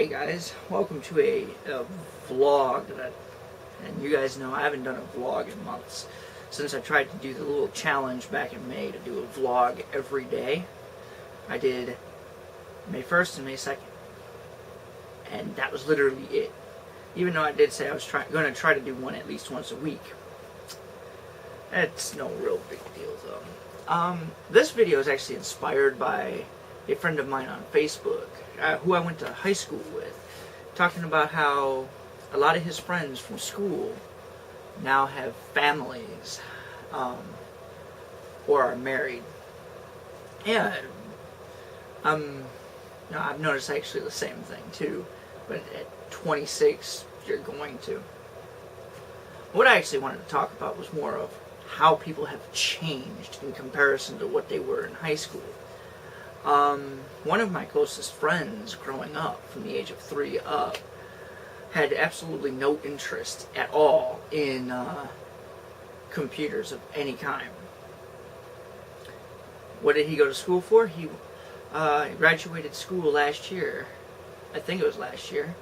Hey guys, welcome to a vlog and you guys know I haven't done a vlog in months since I tried to do the little challenge back in May to do a vlog every day. I did May 1st and May 2nd, and that was literally it. Even though I did say I was going to try to do one at least once a week. It's no real big deal though. This video is actually inspired by a friend of mine on Facebook, who I went to high school with, talking about how a lot of his friends from school now have families, or are married. Yeah, I've noticed actually the same thing too, but at 26, you're going to. What I actually wanted to talk about was more of how people have changed in comparison to what they were in high school. One of my closest friends growing up, from the age of 3 up, had absolutely no interest at all in computers of any kind. What did he go to school for? He graduated school last year, I think it was last year,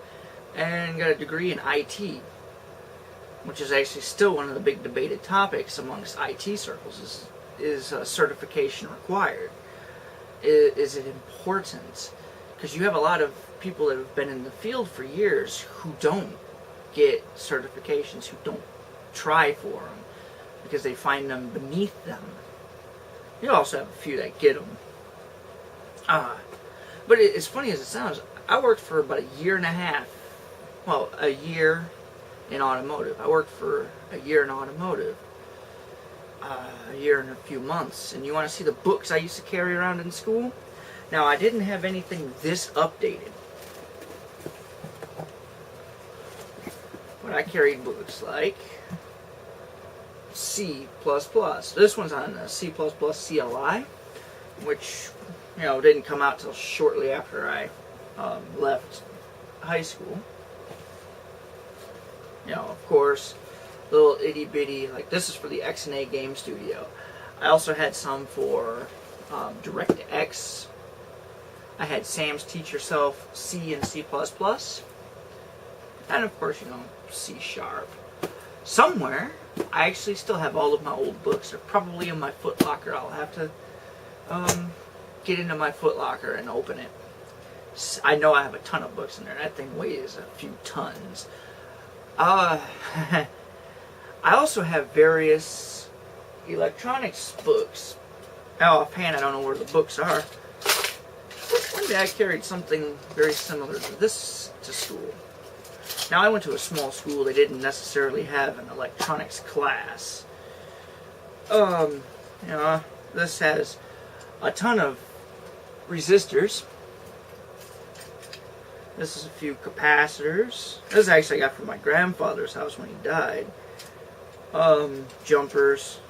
and got a degree in IT, which is actually still one of the big debated topics amongst IT circles. Is certification required? Is it important? Because you have a lot of people that have been in the field for years who don't get certifications, who don't try for them because they find them beneath them. You also have a few that get them. But as funny as it sounds, I worked for about a year and a half, well, a year in automotive. I worked for a year in automotive. A year and a few months. And you want to see the books I used to carry around in school? Now, I didn't have anything this updated, but I carried books like C++. This one's on C++ CLI, which, didn't come out till shortly after I left high school. Of course, little itty bitty, like this is for the XNA Game Studio. I also had some for DirectX. I had Sam's Teach Yourself C and C++. And of course, C#. Somewhere, I actually still have all of my old books. They're probably in my footlocker. I'll have to get into my footlocker and open it. I know I have a ton of books in there. That thing weighs a few tons. I also have various electronics books. Now, offhand, I don't know where the books are. One day I carried something very similar to this to school. Now, I went to a small school. They didn't necessarily have an electronics class. This has a ton of resistors. This is a few capacitors. This is actually I got from my grandfather's house when he died. Jumpers.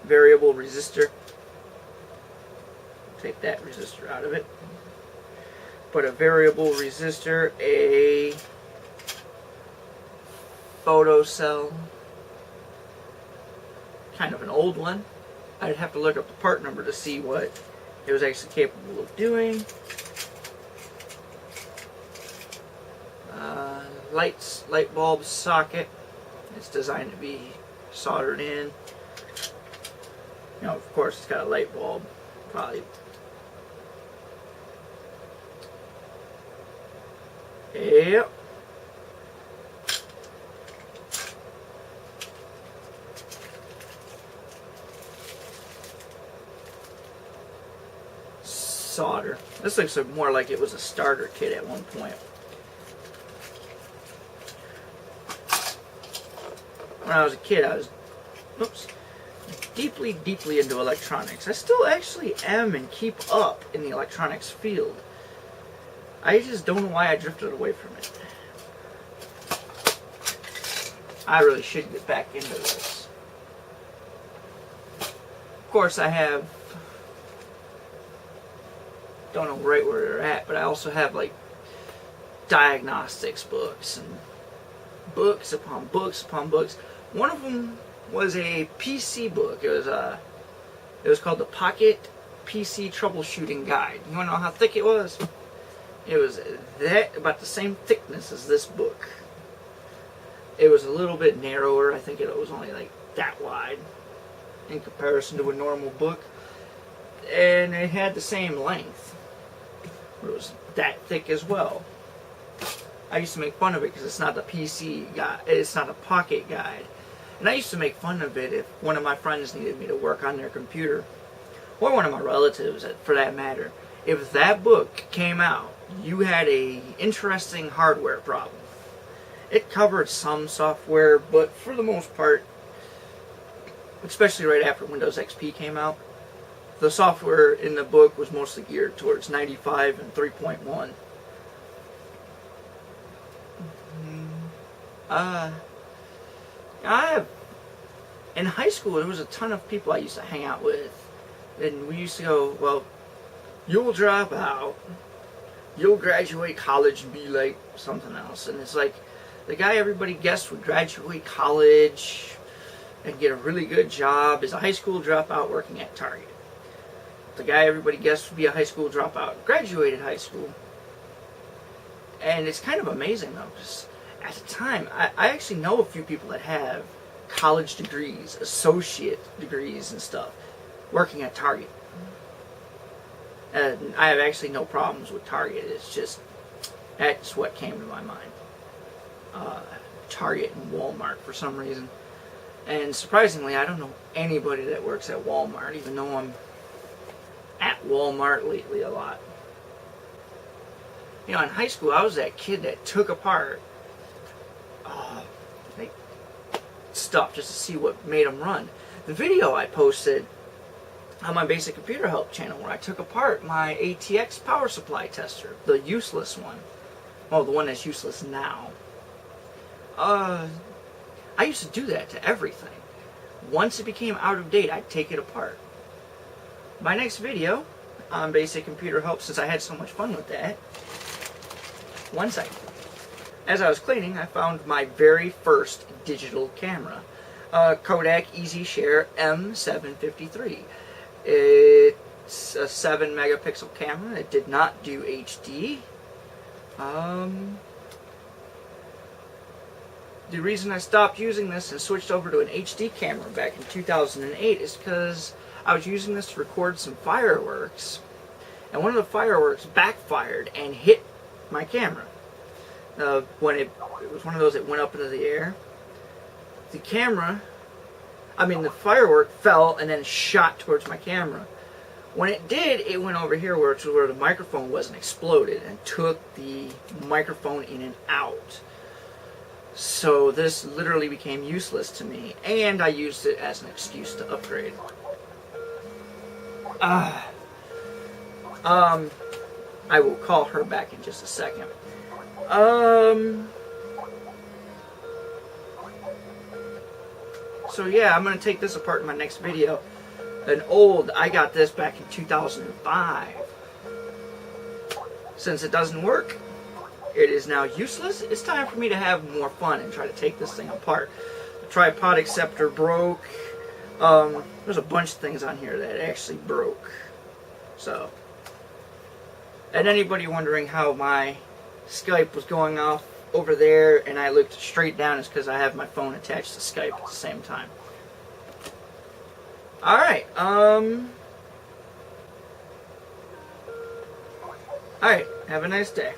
Variable resistor. Take that resistor out of it. Put a variable resistor, a photo cell. Kind of an old one. I'd have to look up the part number to see what it was actually capable of doing. Light bulb socket. It's designed to be soldered in. Of course, it's got a light bulb. Probably. Yep. Solder. This looks more like it was a starter kit at one point. When I was a kid, I was deeply into electronics. I still actually am and keep up in the electronics field. I just don't know why I drifted away from it. I really should get back into this. Of course, I have, don't know right where they're at, but I also have like diagnostics books and books upon books upon books. One of them was a PC book. It was It was called the Pocket PC Troubleshooting Guide. You want to know how thick it was? It was about the same thickness as this book. It was a little bit narrower. I think it was only like that wide in comparison to a normal book. And it had the same length. It was that thick as well. I used to make fun of it because it's not the PC guide. It's not a pocket guide. And I used to make fun of it if one of my friends needed me to work on their computer. Or one of my relatives, for that matter. If that book came out, you had a interesting hardware problem. It covered some software, but for the most part, especially right after Windows XP came out, the software in the book was mostly geared towards 95 and 3.1. In high school, there was a ton of people I used to hang out with. And we used to go, well, you'll drop out, you'll graduate college and be like something else. And it's like, the guy everybody guessed would graduate college and get a really good job is a high school dropout working at Target. The guy everybody guessed would be a high school dropout graduated high school. And it's kind of amazing though, because at the time, I actually know a few people that have college degrees, associate degrees and stuff, working at Target. And I have actually no problems with Target. It's just, that's what came to my mind. Target and Walmart for some reason. And surprisingly, I don't know anybody that works at Walmart, even though I'm at Walmart lately a lot. You know, in high school, I was that kid that took apart like stuff just to see what made them run. The video I posted on my Basic Computer Help channel where I took apart my ATX power supply tester, the useless one. Well, the one that's useless now. I used to do that to everything. Once it became out of date, I'd take it apart. My next video on Basic Computer Help, since I had so much fun with that, one second. As I was cleaning, I found my very first digital camera. Kodak EasyShare M753. It's a 7 megapixel camera. It did not do HD. The reason I stopped using this and switched over to an HD camera back in 2008 is because I was using this to record some fireworks, and one of the fireworks backfired and hit my camera. When it was one of those that went up into the air. The firework fell and then shot towards my camera. When it did, it went over here where the microphone was and exploded and took the microphone in and out. So this literally became useless to me, and I used it as an excuse to upgrade. I will call her back in just a second. So yeah, I'm going to take this apart in my next video. I got this back in 2005. Since it doesn't work, it is now useless. It's time for me to have more fun and try to take this thing apart. The tripod acceptor broke. There's a bunch of things on here that actually broke. So, and anybody wondering how my Skype was going off over there and I looked straight down is because I have my phone attached to Skype at the same time. Alright, alright, have a nice day.